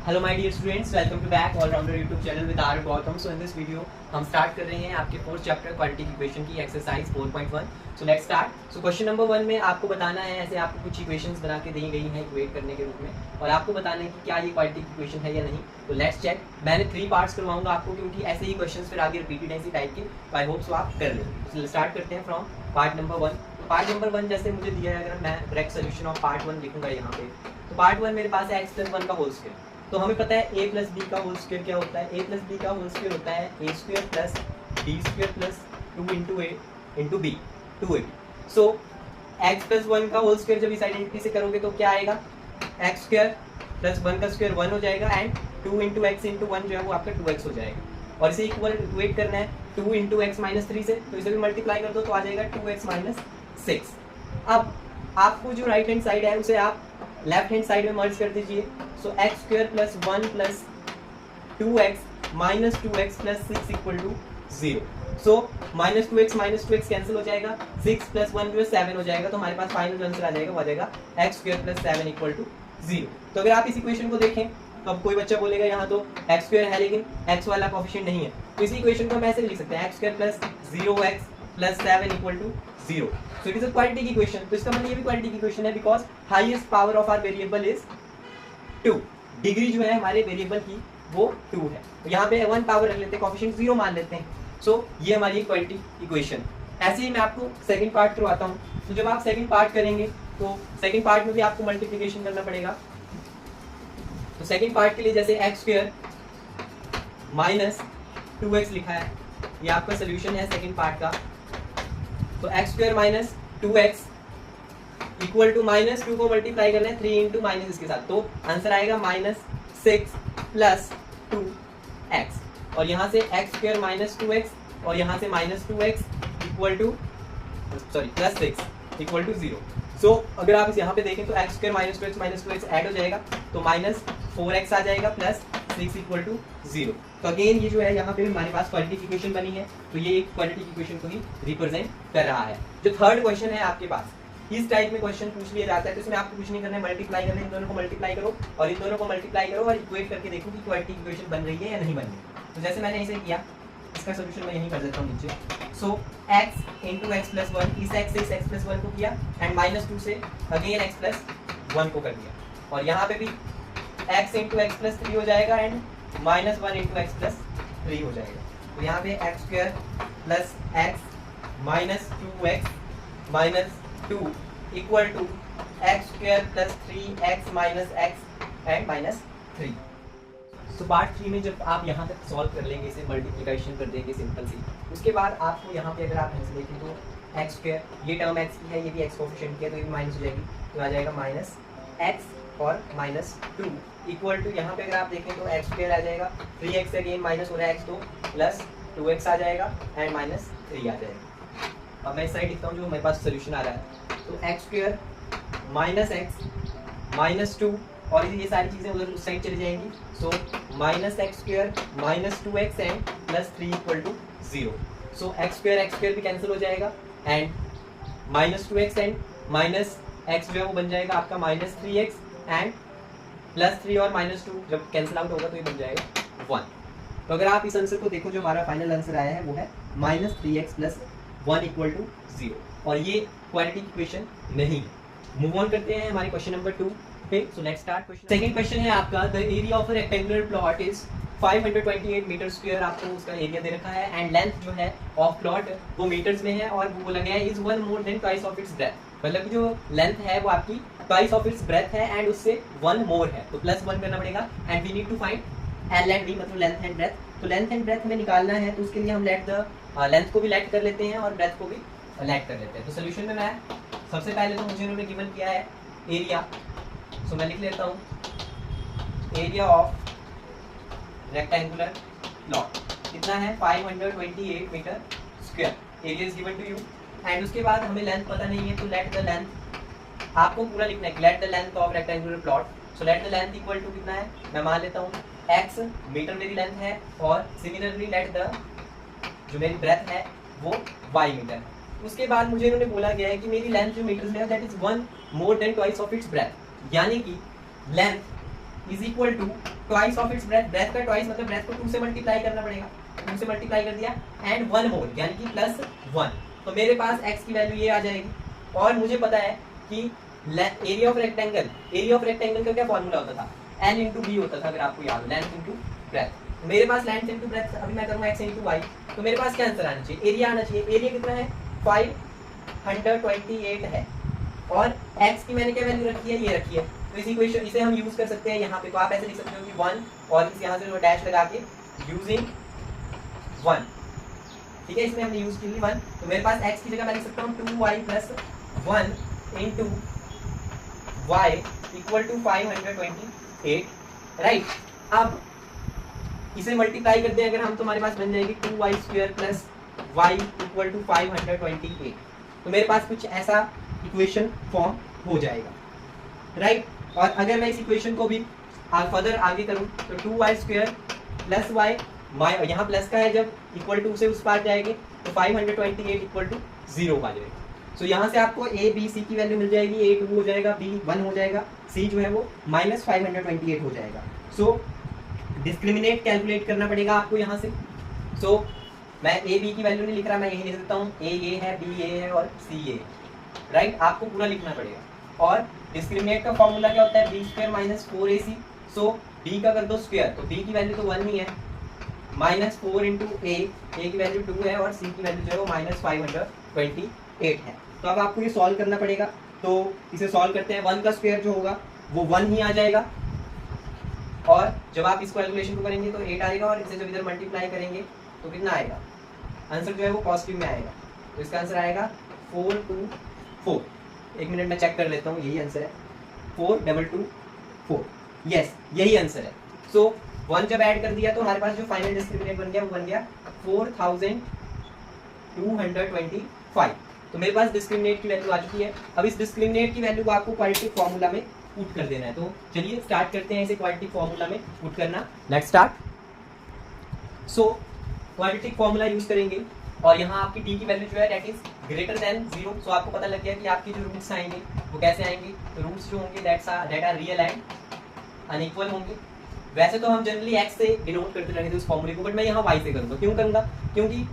Hello my dear students, welcome to back all rounder YouTube channel with R Gautam. So in this video हम start कर रहे हैं आपके fourth chapter quadratic equation की exercise 4.1। So let's start. So question number 1 में आपको बताना है, ऐसे आपको कुछ इक्वेशंस बना के दी गई हैं इक्वेट करने के रूप में, और आपको बताना है कि क्या ये क्वाड्रेटिक इक्वेशन है या नहीं। तो लेट्स चेक। मैंने 3 पार्ट्स करवाऊंगा आपको, क्योंकि ऐसे ही क्वेश्चंस फिर आगे रिपीटेड ऐसी टाइप के, तो आई होप सो आप कर लेंगे। सो स्टार्ट करते हैं from part number 1। Part number 1 जैसे मुझे दिया है, अगर मैं डायरेक्ट सोल्यूशन ऑफ पार्ट 1 लिखूंगा यहाँ पे, तो पार्ट 1 मेरे पास है x+1 का होल स्क्वायर। तो हमें पता है a प्लस बी का होल स्क्वायर क्या होता है। a प्लस बी का होल स्क्वायर होता है a square plus b square plus 2 into a into B, 2ab। So x+1 का होल स्क्वायर जब इस आइडेंटिटी से करोगे तो क्या आएगा, x स्क्वायर प्लस 1 का स्क्वायर 1 हो जाएगा, एंड 2 इंटू एक्स इंटू 1 जो है वो आपका 2x हो जाएगा। और इसे इक्वेट करना है 2 इंटू एक्स माइनस 3 से, तो इसे भी मल्टीप्लाई कर दो तो आ जाएगा 2x माइनस 6। अब आपको जो राइट हैंड साइड है उसे आप लेफ्ट हैंड साइड में मर्ज कर दीजिए। So x square plus 1 plus 2x minus 2x plus 6 equal to 0। So minus 2x cancel हो जाएगा, 6 प्लस 1 जो है 7 हो जाएगा, तो हमारे पास फाइनल आंसर आ जाएगा, वो आ जाएगा x square plus 7 equal to 0। तो अगर आप इस इक्वेशन को देखें तो अब कोई बच्चा बोलेगा यहाँ तो एक्स स्क्वायर है लेकिन एक्स वाला कोएफिशिएंट नहीं है, तो इसी इक्वेशन को हम ऐसे लिख सकते हैं, x square plus 0x plus 7 equal to 0। So it is a quadratic equation. तो इसका मतलब ये भी क्वाड्रेटिक इक्वेशन है, because highest power of our variable is 2। Degree जो है हमारे वेरिएबल की वो 2 है, तो यहाँ पे 1 पावर रख लेते हैं, कोएफिशिएंट 0 मान लेते हैं। सो ये हमारी क्वाड्रेटिक इक्वेशन। ऐसे ही मैं आपको सेकंड पार्ट करवाता हूँ। तो जब आप सेकंड पार्ट करेंगे तो सेकंड पार्ट में भी आपको मल्टीप्लिकेशन करना पड़ेगा। तो सेकंड पार्ट के लिए जैसे एक्स स्क्वायर माइनस 2x लिखा है, ये आपका सोल्यूशन है सेकंड पार्ट का। तो x square minus 2x equal to minus 2 को मल्टीप्लाई करना है 3 इंटू माइनस इसके साथ, तो आंसर आएगा माइनस 6 प्लस 2x। और यहाँ से एक्स स्क्वायर माइनस 2x और यहाँ से minus 2x equal to plus 6 equal to 0। So अगर आप इस यहाँ पे देखें तो x square minus 2x add हो जाएगा, तो माइनस 4x आ जाएगा प्लस 6 इक्वल टू 0। तो अगेन ये जो है यहाँ पे हमारे पास क्वाड्रेटिक इक्वेशन बनी है, तो ये एक क्वाड्रेटिक इक्वेशन को ही रिप्रेजेंट कर रहा है। जो थर्ड क्वेश्चन है आपके पास, इस टाइप में क्वेश्चन पूछ लिया जाता है, तो इसमें आपको कुछ नहीं करना है, मल्टीप्लाई करना है, इन दोनों को मल्टीप्लाई करो और इन दोनों को मल्टीप्लाई करो और इक्वेट करके देखो कि क्वाड्रेटिक इक्वेशन बन रही है या नहीं बन रही। तो जैसे मैंने इसे किया, इसका सोल्यूशन मैं यहीं कर देता हूँ नीचे। सो x इंटू एक्स प्लस 1, इस x से x प्लस 1 को किया, एंड माइनस 2 से अगेन x प्लस 1 को कर दिया, और यहाँ पे भी x इंटू एक्स प्लस 3 हो जाएगा and minus 1 into x plus 3 हो जाएगा। तो यहाँ पे x square plus x minus 2x minus 2 equal to x square plus 3x minus x and minus 3। तो पार्ट 3 में जब आप यहाँ तक सॉल्व कर लेंगे, इसे मल्टीप्लिकेशन कर देंगे सिंपल सी, उसके बाद आपको यहाँ पे अगर आप ऐसे देखें तो एक्स स्क्वायर, ये टर्म x की है, ये भी x कोएफिशिएंट की है, तो ये भी माइनस हो जाएगी, तो आ जाएगा माइनस x और माइनस 2 इक्वल टू, यहाँ पे अगर आप देखें तो एक्स स्क्वायर आ जाएगा, 3x अगेन माइनस हो रहा है x, तो प्लस 2x आ जाएगा एंड माइनस 3 आ जाएगा। अब मैं इस साइड लिखता हूँ जो मेरे पास सोल्यूशन आ रहा है। तो x square minus x minus 2, और ये सारी चीज़ें उधर उस साइड चली जाएंगी। So minus x square minus 2x and plus 3 equal to 0। So x square भी कैंसिल हो जाएगा, and minus 2x and minus x जो है वो बन जाएगा आपका माइनस 3x एंड प्लस 3 और माइनस 2 जब कैंसिल आउट होगा तो ये बन जाएगा 1। तो अगर आप इस आंसर को देखो, जो हमारा फाइनल आंसर आया है वो है minus 3x plus 1 equal to 0, और ये क्वाड्रेटिक इक्वेशन नहीं है। मूव ऑन करते हैं हमारे क्वेश्चन नंबर 2 पे। So next start question. Second question है आपका, the area of a rectangular plot is 528 metre square, आपको उसका एरिया दे रखा है, एंड लेंथ जो है ऑफ प्लॉट वो मीटर्स में है, और वो बोला गया है is 1 more than twice of its breadth, मतलब जो लेंथ है वो आपकी ट्वाइस ऑफ इट्स ब्रेथ है, एंड उससे 1 मोर है, तो प्लस 1 करना पड़ेगा, and we need to find L and B, मतलब लेंथ एंड ब्रेथ। तो लेंथ एंड ब्रेथ हमें निकालना है, तो उसके लिए हम लेट द लेंथ को भी लेट कर लेते हैं और ब्रेथ को भी लेट कर लेते हैं। तो सोल्यूशन में मैं सबसे पहले तो मुझे उन्होंने गिवन किया है एरिया, सो मैं लिख लेता हूँ एरिया ऑफ रेक्टेंगुलर प्लॉट कितना है 528 metre square, area is given to you, and उसके बाद हमें लेंथ पता नहीं है, तो लेट द लेंथ आपको पूरा लिखना है, let the length of rectangular plot. So let the length equal to कितना है, मैं मान लेता हूँ x मीटर मेरी लेंथ है, और सिमिलरली लेट द जो मेरी ब्रेथ है वो y मीटर है। उसके बाद मुझे इन्होंने बोला गया है कि मेरी लेंथ जो मीटर में है that is 1 more than twice of its breadth, यानी कि length is equal to twice of its breadth, breadth का ट्वाइस मतलब ब्रेथ को 2 से मल्टीप्लाई करना पड़ेगा, 2 से मल्टीप्लाई कर दिया, एंड 1 मोर यानी कि +1। तो मेरे पास x की वैल्यू ये आ जाएगी। और मुझे पता है कि area of rectangle, area of rectangle का क्या फॉर्मूला होता था, n इंटू बी होता था, अगर आपको याद हो, लेंथ इंटू ब्रेथ। मेरे पास लेंथ इंटू ब्रेथ, अभी मैं करूँगा x इंटू वाई, तो मेरे पास क्या आंसर आना चाहिए, एरिया आना चाहिए। एरिया कितना है, 528 है, और x की मैंने क्या वैल्यू रखी है, ये रखी है। तो इस इक्वेशन इसे हम यूज कर सकते हैं यहाँ पे, तो आप ऐसे लिख सकते हो कि 1 और इस यहाँ से डैश लगा के यूजिंग 1, ठीक है, इसमें हमने यूज की 1। तो मेरे पास x की जगह मैं लिख सकता हूँ 2y + 1 into y equal to 528, right. अब इसे मल्टीप्लाई करते हैं अगर हम, तो हमारे पास बन जाएगी 2y² + y इक्वल टू 528। तो मेरे पास कुछ ऐसा इक्वेशन फॉर्म हो जाएगा, राइट। और अगर मैं इस इक्वेशन को भी फर्दर आगे करूं तो 2y² + y, यहाँ प्लस का है, जब इक्वल टू से उस पार जाएंगे तो 528 इक्वल टू 0 आ जाएगा। सो यहाँ से आपको a b c की वैल्यू मिल जाएगी, a 2 हो जाएगा, b 1 हो जाएगा, c जो है वो -528 हो जाएगा। सो डिस्क्रिमिनेट कैलकुलेट करना पड़ेगा आपको यहाँ से। सो मैं a b की वैल्यू नहीं लिख रहा, मैं यही लिख देता हूँ, a ये है, b ये है और c ये है, राइट। आपको पूरा लिखना पड़ेगा। और डिस्क्रिमिनेट का फॉर्मूला क्या होता है, b² - 4ac। सो b का कर दो स्क्वायर, तो b की वैल्यू तो 1 ही है, -4 इंटू a की वैल्यू 2 है, और c की वैल्यू जो है वो -528 है। तो अब आपको ये सॉल्व करना पड़ेगा। तो इसे सॉल्व करते हैं, 1 का स्क्वायर जो होगा वो 1 ही आ जाएगा, और जब आप इस कैलकुलेशन को करेंगे तो 8 आएगा, और इसे जब इधर मल्टीप्लाई करेंगे तो कितना आएगा, आंसर जो है वो पॉजिटिव में आएगा। तो इसका आंसर आएगा 424। एक मिनट में चेक कर लेता हूँ, यही आंसर है, 4224, यस यही आंसर है। सो 1 जब ऐड कर दिया तो हमारे पास जो फाइनल डिस्क्रिमिनेंट बन गया वो बन गया 4225। तो मेरे पास डिस्क्रिमिनेंट की वैल्यू आ चुकी है। अब इस डिस्क्रिमिनेंट की वैल्यू को आपको क्वाड्रेटिक फार्मूला में पुट कर देना है। तो चलिए स्टार्ट करते हैं इसे क्वाड्रेटिक फार्मूला में पुट करना। Let's start. So quadratic formula use करेंगे, और यहाँ आपकी टी की वैल्यू जो है दैट इज ग्रेटर देन 0। सो आपको पता लग गया कि आपके जो रूट्स आएंगे वो कैसे आएंगे। तो रूट्स जो होंगे that are real and unequal होंगे। वैसे तो हम जनरली x से डिनोट करते रहेंगे उस फॉर्मूले को, बट मैं यहाँ y से करूँगा। क्यों करूँगा, क्योंकि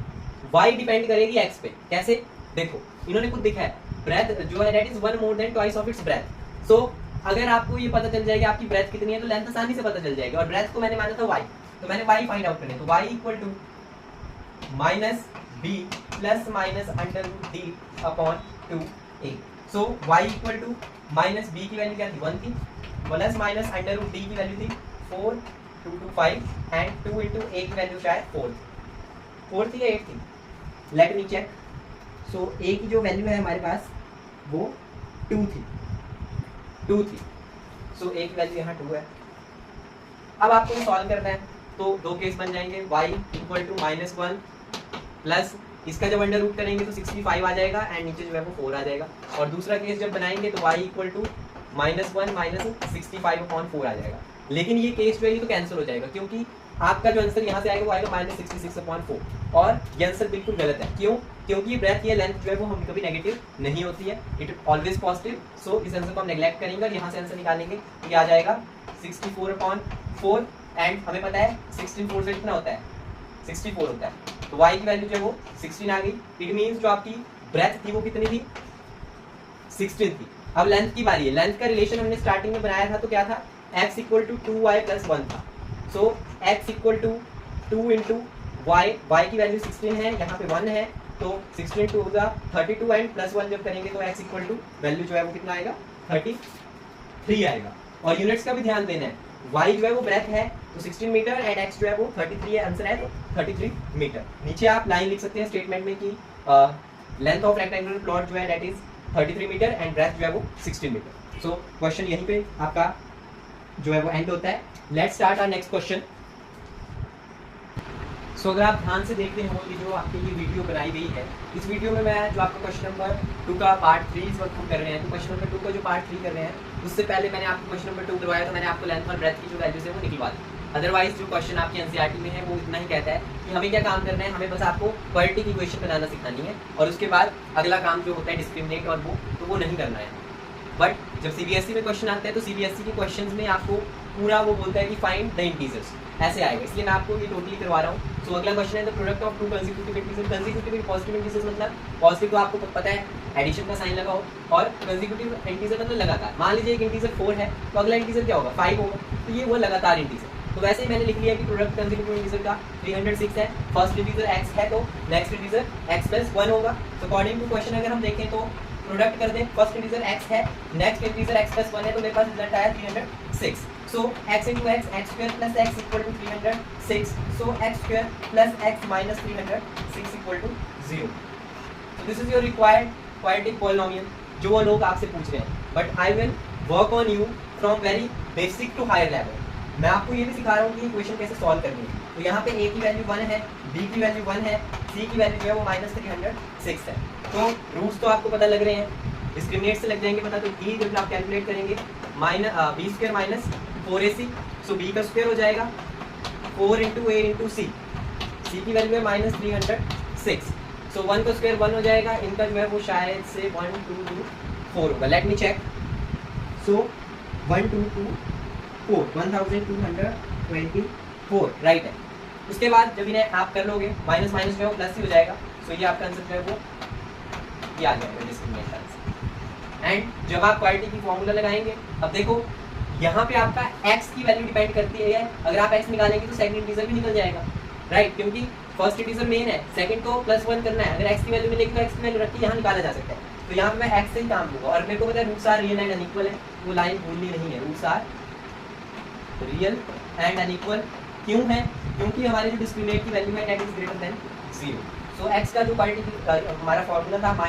y डिपेंड करेगी x पे। कैसे, देखो इन्होंने खुद दिखा है, ब्रेथ जो है that is 1 more than twice of its breadth. So अगर आपको ये पता चल जाएगा आपकी ब्रेथ कितनी है तो लेंथ आसानी से पता चल जाएगा। और ब्रेथ को मैंने माना था y, तो मैंने y फाइंड आउट करना है। तो y equal to -b ±√d/2a। So y equal to -b की वैल्यू क्या थी, 1 थी, प्लस √d की वैल्यू थी 4225, एंड 2 इंटू a की वैल्यू क्या है 4 थी या 8 थी, let me check. So a की जो वैल्यू है हमारे पास वो 2 थी। सो a की वैल्यू यहाँ 2 है। अब आपको सॉल्व करना है, तो दो केस बन जाएंगे, y इक्वल टू -1 प्लस इसका जब अंडर रूट करेंगे तो 65 आ जाएगा, एंड नीचे जो है वो 4 आ जाएगा। और दूसरा केस जब बनाएंगे तो y इक्वल टू -1 -65/4 आ जाएगा। लेकिन ये केस जो है ये तो कैंसिल हो जाएगा, क्योंकि आपका जो आंसर यहाँ से आएगा वो आएगा -66/4, और ये आंसर बिल्कुल गलत है। क्यों, क्योंकि ब्रेथ ये लेंथ जो है वो हम कभी नेगेटिव नहीं होती है, इट ऑलवेज पॉजिटिव। सो इस आंसर को हम नेग्लेक्ट करेंगे और यहाँ से आंसर निकालेंगे तो ये आ जाएगा 64/4, एंड हमें पता है 16 से कितना होता है, 64 होता है। तो y की वैल्यू जो है वो 16 आ गई। इट मीन्स जो आपकी ब्रेथ थी वो कितनी थी, 16 थी। अब लेंथ की बारी है। लेंथ का रिलेशन हमने स्टार्टिंग में बनाया था, तो क्या था, x इक्वल टू 2y + 1 था। So x equal to 2 into y की वैल्यू 16 है, यहाँ पे 1 है, तो 16 2 होगा 32, एंड +1 जब करेंगे तो x इक्वल टू वैल्यू जो है वो कितना आएगा, 33 आएगा। और यूनिट्स का भी ध्यान देना है, y जो है वो ब्रेथ है तो 16 मीटर, एंड x जो है वो 33 है, आंसर है तो 33 मीटर। नीचे आप लाइन लिख सकते हैं स्टेटमेंट में कि लेंथ ऑफ रेक्टेंगुलर प्लॉट जो है that is 33 metre, and breadth जो है वो 16 मीटर। सो क्वेश्चन यहीं पे आपका जो है वो एंड होता है। Let's start our next question. So अगर आप ध्यान से देखते हो कि जो आपकी ये वीडियो बनाई गई है, इस वीडियो में मैं जो आपका क्वेश्चन नंबर 2 का पार्ट 3 इस वक्त कर रहे हैं। तो क्वेश्चन नंबर 2 का जो पार्ट 3 कर रहे हैं, उससे पहले मैंने आपको क्वेश्चन नंबर 2 करवाया, तो मैंने आपको लेंथ और ब्रेथ की जो वैल्यूज है वो निकलवा दी। अदरवाइज जो क्वेश्चन आपके एनसीईआरटी में है वो इतना ही कहता है कि हमें क्या काम करना है, हमें बस आपको क्वाड्रेटिक इक्वेशन बनाना सिखानी है, और उसके बाद अगला काम जो होता है डिस्क्रिमिनेट और वो नहीं करना है। बट जब सीबीएसई में क्वेश्चन आते हैं तो सीबीएसई के क्वेश्चंस में आपको पूरा वो बोलता है कि फाइंड द इंटीजर्स, ऐसे आएगा, इसलिए मैं आपको ये टोटली करवा रहा हूँ। सो अगला क्वेश्चन है the product of to consecutive integer. Consecutive positive integers मतलब पॉजिटिव तो आपको पता है एडिशन का साइन लगा हो, और कंसेक्यूटिव इंटीजर मतलब लगातार। मान लीजिए एक इंटीजर 4 है तो अगला इंटीजर क्या होगा 5 होगा, तो ये वो लगातार इंटीजर। तो वैसे ही मैंने लिख लिया कि प्रोडक्ट कंसेक्यूटिव इंटीजर का 306 है, फर्स्ट इंटीजर x है तो नेक्स्ट इंटीजर x + 1 होगा। तो अकॉर्डिंग टू क्वेश्चन अगर हम देखें तो प्रोडक्ट कर दें, फर्स्ट इंटीजर x है, नेक्स्ट इंटीजर x + 1 है, तो मेरे पास रिजल्ट आया 306। So x into x, x square plus x equal to 306. So x square plus x minus 306 equal to 0. So this is your required quadratic polynomial जो वो लोग आपसे पूछ रहे हैं. But I will work on you from very basic to higher level. मैं आपको ये भी सिखा रहा हूँ कि इक्वेशन कैसे सॉल्व करनी है. तो यहाँ पे a की वैल्यू 1 है, b की वैल्यू 1 है, c की वैल्यू जो है वो -306 है. तो रूट्स तो आपको पता लग रहे हैं, डिस्क्रिमिनेट से लग जाएंगे पता. तो e जब आप कैलकुलेट करेंगे b स्क्वायर माइनस 4ac, सो b का स्क्वायर हो जाएगा 4 into a into c. c की वैल्यू है -306, सो 1 का स्क्वायर 1 हो जाएगा. इनका जो है वो शायद से 1 2 2 4 होगा. Let me check. So 1 2 2 4 1224 right है. उसके बाद जब इन्हें आप कर लोगे माइनस माइनस जो है वो प्लस ही हो जाएगा. सो ये आपका आंसर जो है वो ये आ जाएगा डिस्क्रिमिनेशन. एंड जब आप क्वालिटी की फॉर्मूला लगाएंगे, अब देखो यहाँ पे आपका x की वैल्यू डिपेंड करती है. अगर आप x निकालेंगे तो सेकंड इंटीजर भी निकल जाएगा राइट, क्योंकि फर्स्ट इंटीजर मेन है, सेकंड को +1 करना है. अगर x की वैल्यू मिलेगी तो x की वैल्यू रख के यहाँ निकाला जा सकता है. तो यहाँ पे मैं x से ही काम लूँगा. और मेरे को पता है roots are real and unequal है, वो लाइन भूलनी नहीं है. Roots are real and unequal क्यों है? क्योंकि हमारे जो डिस्क्रिमिनेट की वैल्यू है that is greater than 0. So x का जो क्वालिटी हमारा फॉर्मूला था -b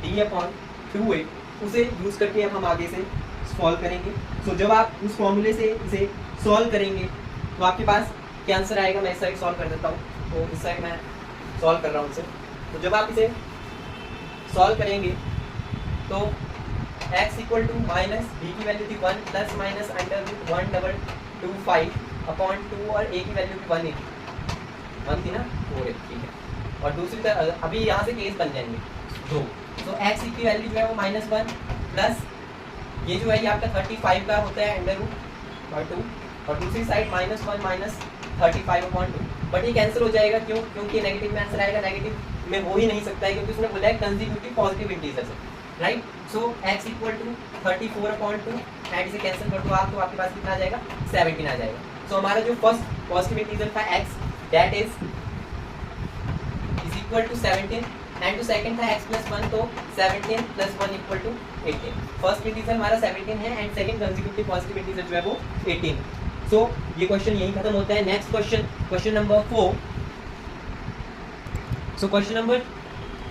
+-(d/2a), उसे यूज करके अब हम आगे से सॉल्व करेंगे. सो जब आप उस फॉर्मूले से इसे सॉल्व करेंगे तो आपके पास क्या आंसर आएगा. मैं इस साइड सॉल्व कर देता हूँ, तो इस साइड मैं सॉल्व कर रहा हूँ इसे. तो जब आप इसे सॉल्व करेंगे तो x equal to minus b की वैल्यू थी 1 +-(125/2) और a की वैल्यू थी 1 थी ना, 4 ठीक है. और दूसरी तरफ अभी यहाँ से केस बन जाएंगे दो. तो x की वैल्यू जो है वो -1 प्लस ये जो है ये आपका 35 का होता है √2, और दूसरी साइड -1 -35/2. बट ये कैंसिल हो जाएगा. क्यों? क्योंकि नेगेटिव में आंसर आएगा. नेगेटिव में हो ही नहीं सकता है क्योंकि उसने बोला है कंसेक्यूटिव पॉजिटिव इंटीजर से right. So x equal to 34/2 and इसे कैंसिल कर दो आप, तो आपके पास कितना आ जाएगा 17 आ जाएगा. सो हमारा जो फर्स्ट पॉजिटिव इंटीजर था x that is equal to 17 and जो सेकंड था x + 1, तो 17 + 1 इक्वल टू 18. फर्स्ट इंटीजर हमारा 17 है and second consecutive positive integer जो है वो 18. सो ये क्वेश्चन यही खत्म होता है. Next question, question number 4. सो क्वेश्चन नंबर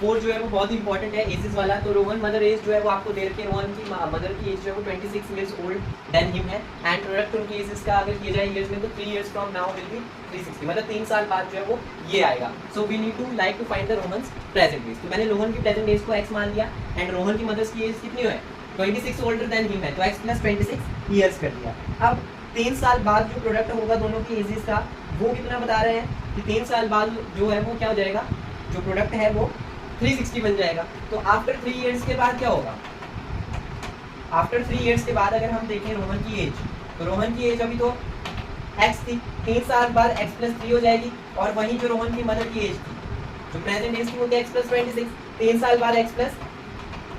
4 जो है वो बहुत ही इंपॉर्टेंट है, एजेस वाला. तो रोहन मदर एज जो है वो आपको दे रखी है. रोहन की मदर की एज जो है वो 26 ईयर्स ओल्ड देन हिम है. एंड प्रोडक्ट उनकी एजेस का अगर किया जाए ईयर्स में तो 3 years from now will be 360, मतलब 3 साल बाद जो है वो ये आएगा. So we need to like to find the Rohan's present age. तो मैंने रोहन की प्रेजेंट एज को x मान लिया एंड रोहन की मदर्स की एज कितनी है 26 ओल्डर देन हिम है, तो x + 26 ईयर्स कर दिया. अब 3 साल बाद जो प्रोडक्ट होगा दोनों की एजेस का वो कितना बता रहे हैं कि 3 साल बाद जो है वो क्या हो जाएगा, जो प्रोडक्ट है वो 360 बन जाएगा. तो आफ्टर 3 इयर्स के बाद क्या होगा? आफ्टर 3 इयर्स के बाद अगर हम देखें रोहन की एज, तो रोहन की एज अभी तो x थी, 3 साल बाद x + 3 हो जाएगी. और वहीं जो रोहन की मदर की एज थी, जो प्रेजेंट एज थी वो थी x + 26, 3 साल बाद x +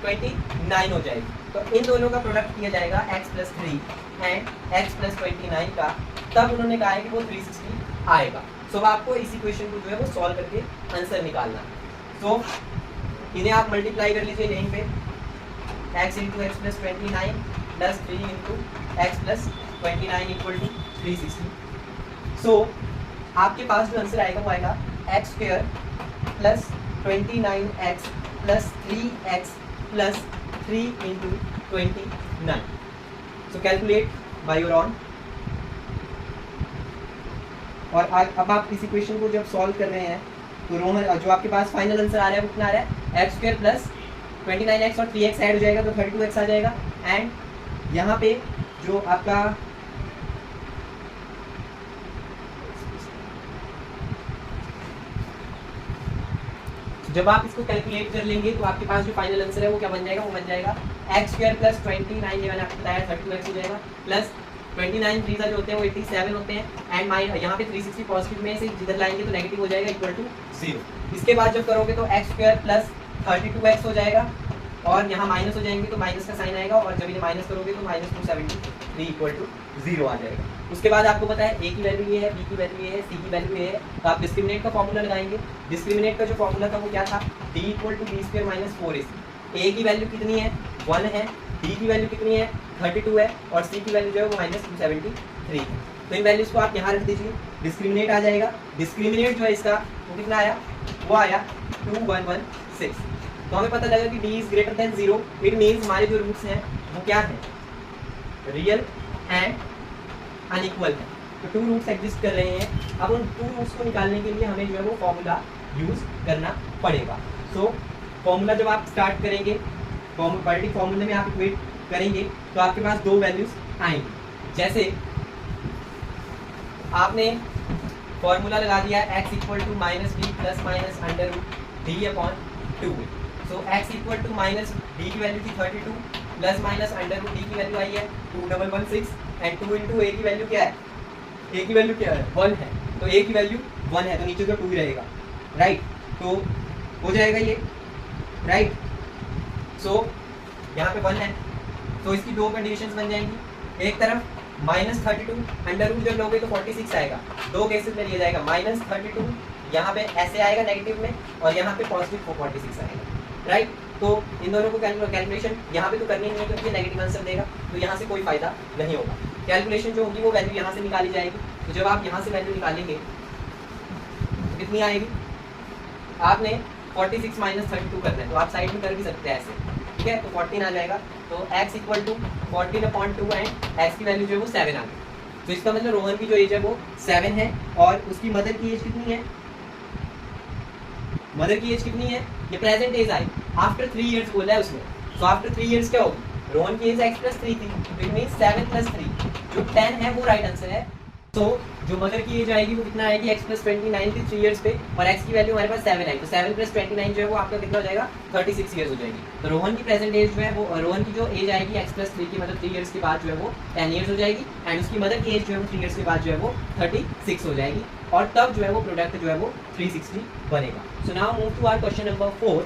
29 हो जाएगी. तो इन दोनों का प्रोडक्ट किया जाएगा x + 3 एंड x + 29 का. तब उन्होंने कहा है कि वो 360 आएगा. सो आपको इस इक्वेशन को जो है वो सॉल्व करके आंसर निकालना है. तो इन्हें आप मल्टीप्लाई कर लीजिए यहीं पे, x इंटू x + 29 plus 3 into x + 29 equal to 360. So आपके पास जो आंसर आएगा वो आएगा x² + 29x + 3x + 3 into 29. So calculate by your on. और अब आप इस इक्वेशन को जब सॉल्व कर रहे हैं तो रोहन जो आपके पास फाइनल आंसर आ रहा है वो कितना आ रहा है x² + 29x और 3x ऐड हो जाएगा तो 32x आ जाएगा. एंड यहाँ पे जो आपका जब आप इसको कैलकुलेट कर लेंगे तो आपके पास जो फाइनल आंसर है वो क्या बन जाएगा, वो बन जाएगा एक्स स्क्वायर प्लस 29, ये मैंने आपको बताया 32x हो जाएगा, प्लस 29 3 जो होते हैं वो 87 होते हैं, एंड माइनस यहाँ पे 360 पॉजिटिव में से जिधर लाएंगे तो नेगेटिव हो जाएगा, इक्वल टू 0। इसके बाद जब करोगे तो एक्स स्क्वायर प्लस 32x हो जाएगा, और यहाँ माइनस हो जाएंगे तो माइनस का साइन आएगा, और जब ये माइनस करोगे तो माइनस 273 इक्वल टू 0 आ जाएगा। उसके बाद आपको पता है ए की वैल्यू ये है, बी की वैल्यू ये है, सी की वैल्यू ये है, तो आप डिस्क्रिमिनेट का फॉर्मूला लगाएंगे। डिस्क्रिमिनेट का जो फॉर्मूला था वो क्या था, D equal to B square minus 4ac। A की वैल्यू कितनी है 1 है, डी की वैल्यू कितनी है 32 है, और सी की वैल्यू जो है वो माइनस 273 है। तो इन वैल्यूज को आप यहाँ रख दीजिए, डिस्क्रिमिनेट आ जाएगा। डिस्क्रिमिनेट जो है इसका वो कितना आया, वो आया 2116। तो हमें पता लगा कि d is greater than 0, it means हमारे जो रूट्स हैं वो क्या है, रियल एंड अनइक्वल है। तो 2 रूट्स एग्जिस्ट कर रहे हैं। अब उन 2 रूट्स को निकालने के लिए हमें जो है वो फॉर्मूला यूज करना पड़ेगा। सो फॉर्मूला जब आप स्टार्ट करेंगे, क्वाड्रेटिक फॉर्मूले में आप इक्वेट करेंगे तो आपके पास 2 वैल्यूज आएंगी। जैसे आपने फॉर्मूला लगा दिया x equal to minus D plus minus under root D upon 2। So x equal to minus D की वैल्यू थी 32 plus minus under root D की वैल्यू आई है 2116, एंड 2 इंटू ए की वैल्यू क्या है, ए की वैल्यू क्या है 1 है, तो ए की वैल्यू 1 है तो नीचे तो 2 ही रहेगा, राइट। तो हो जाएगा ये, राइट। सो यहाँ पे 1 है, तो इसकी 2 कंडीशंस बन जाएंगी। एक तरफ माइनस 32 अंडर रूट जब लोगे तो 46 आएगा, 2 केसेस में लिया जाएगा, माइनस 32 यहाँ पे ऐसे आएगा नेगेटिव में, और यहाँ पे पॉजिटिव 46 आएगा, राइट। तो इन दोनों को कैलकुलेशन यहाँ पे तो करनी नहीं है क्योंकि नेगेटिव आंसर देगा, तो यहाँ से कोई फायदा नहीं होगा। कैलकुलेशन जो होगी वो वैल्यू यहाँ से निकाली जाएगी। तो जब आप यहाँ से वैल्यू निकालेंगे तो कितनी आएगी, आपने 46 माइनस 32 करना है, तो आप साइड में कर भी सकते हैं ऐसे, ठीक है। तो 14 आ जाएगा, तो x equal to 14/2 and x की वैल्यू जो है वो 7 आ गई। तो इसका मतलब रोहन की जो एज है वो 7 है, और उसकी मदर की एज कितनी है, मदर की एज कितनी है, ये प्रेजेंट एज आई, आफ्टर 3 इयर्स बोला है उसने। तो आफ्टर 3 इयर्स क्या होगी, रोहन की एज x + 3 थी, तो इट मींस 7 + 3 जो 10 है वो राइट आंसर है। तो जो मदर की एज आएगी वो कितना आएगी, x + 29 थी 3 इयर्स पे, और x की वैल्यू हमारे पास 7 आई, तो 7 + 29 जो है वो आपका कितना हो जाएगा 36 इयर्स हो जाएगी। तो रोहन की प्रेजेंट एज जो है वो, रोहन की जो एज आएगी x + 3 की मतलब 3 इयर्स के बाद जो है वो 10 इयर्स हो जाएगी, एंड उसकी मदर की एज जो है वो 3 इयर्स के बाद जो है वो 36 हो जाएगी, और तब जो है वो प्रोडक्ट जो है वो 360 बनेगा। So now move to our question number 4।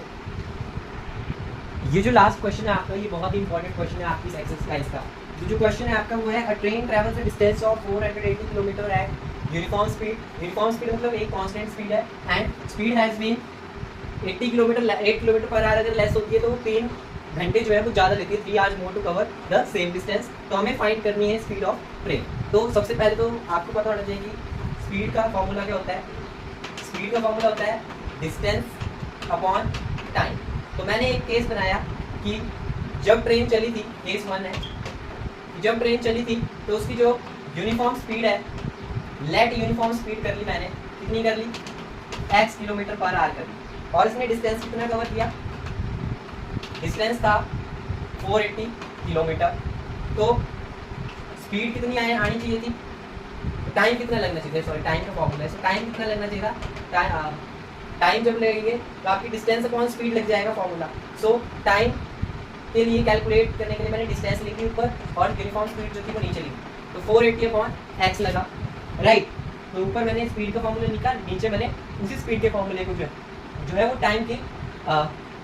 ये जो लास्ट क्वेश्चन है आपका, ये बहुत ही इंपॉर्टेंट क्वेश्चन है आपकी इस एक्सरसाइज का। तो जो क्वेश्चन है आपका वो है, a train travels a distance of 480 kilometre at uniform speed. Uniform speed मतलब एक कांस्टेंट स्पीड है, and speed has been 8 kilometre per hour अगर लेस होती है तो 3 घंटे जो है वो ज़्यादा लेती है, 3 hours more to cover the same distance. तो हमें फाइंड करनी है स्पीड ऑफ ट्रेन। तो सबसे पहले तो आपको पता होना चाहिए कि स्पीड का फॉर्मूला क्या होता है। स्पीड का फॉर्मूला होता है डिस्टेंस अपॉन टाइम। तो मैंने एक केस बनाया कि जब ट्रेन चली थी, केस 1 है, जब ट्रेन चली थी तो उसकी जो यूनिफॉर्म स्पीड है, लेट यूनिफॉर्म स्पीड कर ली मैंने, कितनी कर ली, x किलोमीटर पर आवर कर ली, और इसने डिस्टेंस कितना कवर किया, डिस्टेंस था 480 किलोमीटर। तो स्पीड कितनी आनी चाहिए थी, टाइम कितना लगना चाहिए, सॉरी टाइम का फॉर्मूला है, सो टाइम कितना लगना चाहिए था, टाइम जब लगेंगे तो आपकी डिस्टेंस अपॉन स्पीड लग जाएगा फॉर्मूला। सो टाइम के लिए कैलकुलेट करने के लिए मैंने डिस्टेंस लिखी ऊपर, और यूनिफॉर्म स्पीड जो थी वो नीचे लिखी, तो 480/x लगा, राइट। तो ऊपर मैंने स्पीड का फॉर्मूला लिखा, नीचे मैंने उसी स्पीड के फॉर्मूले को जो है वो टाइम के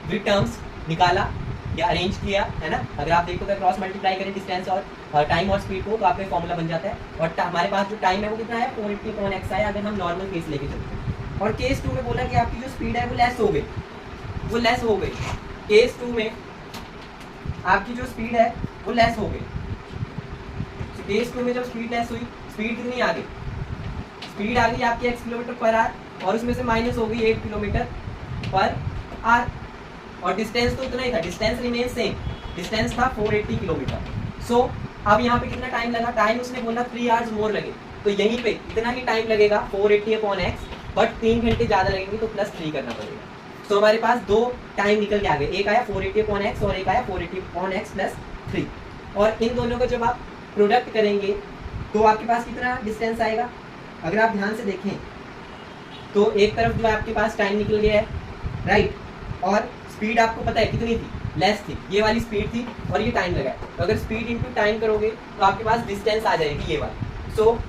विद टर्म्स निकाला या अरेंज किया, है ना। अगर आप देखो तो क्रॉस मल्टीप्लाई करें डिस्टेंस और टाइम और स्पीड को, तो आपका फॉर्मूला बन जाता है। और हमारे पास जो टाइम है वो कितना है, 480/x आया अगर हम नॉर्मल केस लेके चलते हैं। और केस 2 में बोला कि आपकी जो स्पीड है वो लेस हो गई, वो लेस हो गई। केस 2 में आपकी जो स्पीड है वो लेस हो गई। केस 2 में जब स्पीड लेस हुई, स्पीड कितनी आ गई, स्पीड आ गई आपकी x किलोमीटर पर आवर, और उसमें से माइनस हो गई 8 किलोमीटर पर आवर, और डिस्टेंस तो उतना ही था, डिस्टेंस रिमेन सेम, डिस्टेंस था 480 किलोमीटर। सो अब यहाँ पे कितना टाइम लगा, टाइम उसने बोला 3 आवर्स मोर लगे, तो यहीं पे इतना ही टाइम लगेगा 480/x, बट 3 घंटे ज़्यादा लगेंगे तो +3 करना पड़ेगा। तो हमारे पास 2 टाइम निकल के आ गए, एक आया 480/x और एक आया 480/x + 3, और इन दोनों को जब आप प्रोडक्ट करेंगे तो आपके पास कितना डिस्टेंस आएगा। अगर आप ध्यान से देखें तो एक तरफ जो आपके पास टाइम निकल गया है, राइट, और स्पीड आपको पता है कितनी थी, लेस थी, ये वाली स्पीड थी और ये टाइम लगा है। तो अगर स्पीड इंटू टाइम करोगे तो आपके पास डिस्टेंस आ जाएगी ये वाली। सो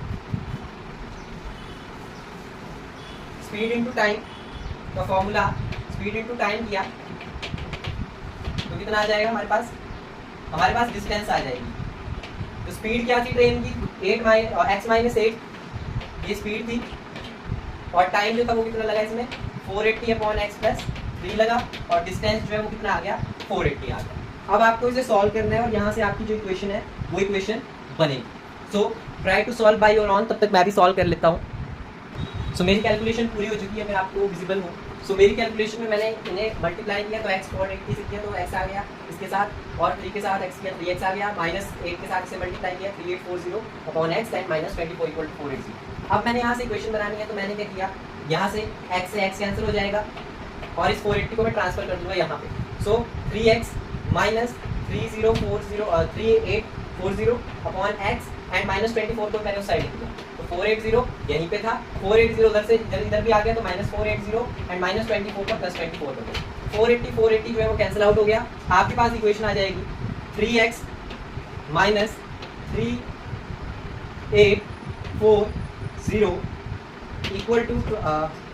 स्पीड इंटू टाइम का फॉर्मूला, स्पीड इंटू टाइम किया तो कितना आ जाएगा हमारे पास डिस्टेंस आ जाएगी। तो स्पीड क्या थी ट्रेन की, x माइनस 8 ये स्पीड थी, और टाइम जो था वो कितना लगा इसमें 480 अपॉन एक्स प्लस 3 लगा, और डिस्टेंस जो है वो कितना आ गया 480 आ गया। अब आपको इसे सॉल्व करना है और यहाँ से आपकी जो इक्वेशन है वो इक्वेशन बनेगी। So try to solve by your own, तब तक मैं भी सॉल्व कर लेता हूँ। सो मेरी कैलकुलेशन पूरी हो चुकी है, अगर आपको विजिबल हो। सो मेरी कैलकुलेशन में मैंने इन्हें मल्टीप्लाई किया तो x 480 से किया तो x आ गया इसके साथ, और 3 के साथ x किया 3x आ गया, माइनस 8 के साथ इसे मल्टीप्लाई किया 3840 upon x and minus 24 equal to 480। अब मैंने यहाँ से इक्वेशन बनानी है तो मैंने क्या किया, यहाँ से x कैंसिल हो जाएगा और इस 480 को मैं ट्रांसफर कर दूंगा यहाँ पे। सो 3x minus 3840 upon x and minus 24 को मैंने उस साइड लिया तो 480 यहीं पे था, 480 उधर से इधर भी आ गया तो माइनस 480 एंड माइनस 24 का प्लस 24 हो गया, 480 जो है वो कैंसिल आउट हो गया। आपके पास इक्वेशन आ जाएगी 3x minus 3840 equal to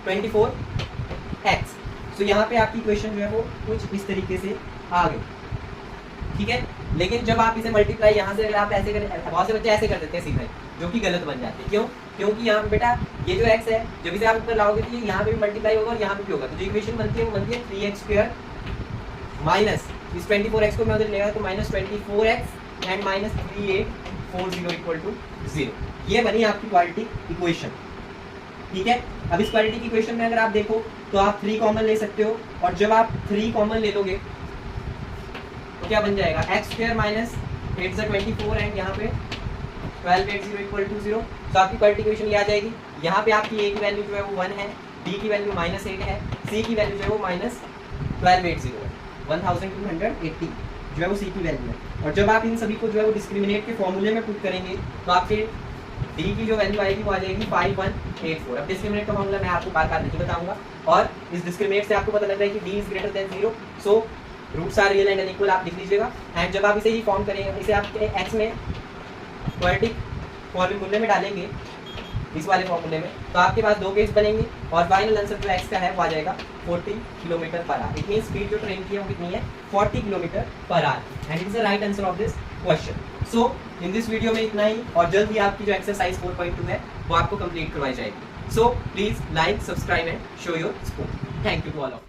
24x। सो यहाँ पे आपकी इक्वेशन जो है वो कुछ इस तरीके से आ गई, ठीक है। लेकिन जब आप इसे मल्टीप्लाई यहाँ से अगर आप ऐसे करें, बहुत से बच्चे ऐसे कर देते हैं सीधे, जो कि गलत बन जाते हैं। क्यों? क्योंकि यहाँ पे बेटा ये जो x है जब इसे आप ऊपर लाओगे तो ये यहाँ पे भी मल्टीप्लाई होगा और यहाँ पे भी होगा, तो जो इक्वेशन बनती है वो बनती है 3x स्क्वायर माइनस इस 24x को मैं उधर लेगा तो minus 24x and minus 3840 equal to 0। ये बनी आपकी क्वाड्रेटिक इक्वेशन, ठीक है। अब इस क्वाड्रेटिक इक्वेशन में अगर आप देखो तो आप 3 कॉमन ले सकते हो, और जब आप 3 कॉमन ले लोगे तो क्या बन जाएगा x स्क्वायर माइनस 8 से 24 एंड यहाँ पे 1280 इक्वल टू 0। तो आपकी क्वाड्रेटिक इक्वेशन ये आ जाएगी। यहाँ पे आपकी a की वैल्यू जो है वो 1 है, b की वैल्यू माइनस 8 है, c की वैल्यू जो है वो माइनस 1280 है, 1280 जो है वो c की वैल्यू है। और जब आप इन सभी को जो है वो डिस्क्रिमिनेट के फॉर्मूले में पुट करेंगे तो आपके d की जो वैल्यू आएगी वो आ जाएगी 5184। अब डिस्क्रिमिनेट का फॉर्मूला मैं आपको बार बार नहीं बताऊंगा, और इस डिस्क्रिमिनेट से आपको पता लग रहा है कि d is greater than 0, so roots are real and unequal आप लिख लीजिएगा। एंड जब आप इसे ही फॉर्म करेंगे, इसे आप x में क्वाड्रेटिक फॉर्मूले में डालेंगे, इस वाले फॉर्मूले में, तो आपके पास 2 केस बनेंगे और फाइनल आंसर जो x का है वो आ जाएगा 40 kilometre per our. It mean speed जो ट्रेन की है वो कितनी है 40 kilometre per our, and it is the right answer of this question. So in this video में इतना ही, और जल्द ही आपकी जो एक्सरसाइज 4.2 है वो आपको कंप्लीट करवाई जाएगी। So please like, subscribe and show your support. Thank you to all of